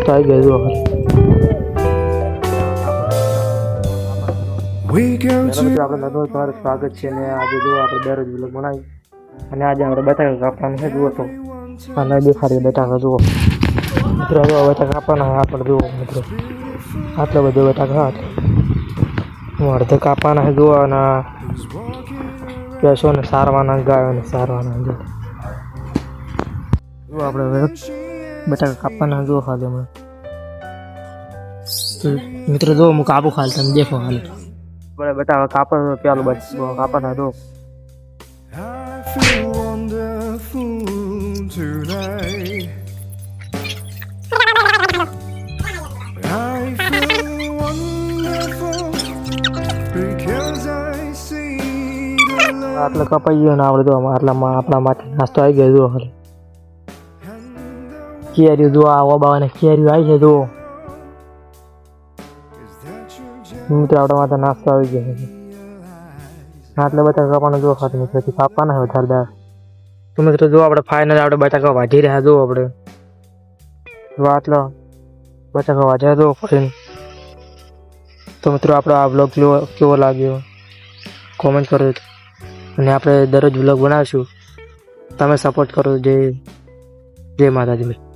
નાસ્તો આવી ગયો જો આપણે નવો તમારું સ્વાગત છે ને આજે જો આપણે દરરોજ વ્લોગ બનાવી અને આજે આપણે બટાકા કાપવાનું છે જુઓ તો અને દેખાડી બટાકા જુઓ મિત્રો જો બટાકા કાપવાના આપણે જુઓ મિત્રો આટલા બધા બટાકા હું અડધે કાપવાના છે જુઓ અને ભેંસોને સારવાના ગાયોને સારવાના જો આપણે બટાકા કાપવાના જુઓ ખાલી હમણાં મિત્રો જો હું કાપું ખાલી તમે દેખો ખાલી બટાકા કાપા પેલું કાપવાના જો આટલા કપાઈ ગયો ને આપણે જો આટલામાં આપણા માટે નાસ્તો આવી ગયો જુઓ ખાલી કેરીઓ જો આ ઓબાવાને કેરીઓ આવી છે જુઓ મિત્રો આપણા માટે નાસ્તો આવી ગયો છે આટલા બટાકા કાપવાના જો ખાલી મિત્રથી કાપવાના હોય વધારદાર તો મિત્રો જો આપણે ફાઇનલ આપણે બટાકા વાઢી રહ્યા જો આપણે જો આટલા બટાકા વાઢ્યા જો ફરીને તો મિત્રો આપણો આ બ્લોગ કેવો લાગ્યો કોમેન્ટ કરો અને આપણે દરરોજ બ્લોગ બનાવીશું તમે સપોર્ટ કરો જય માતાજી.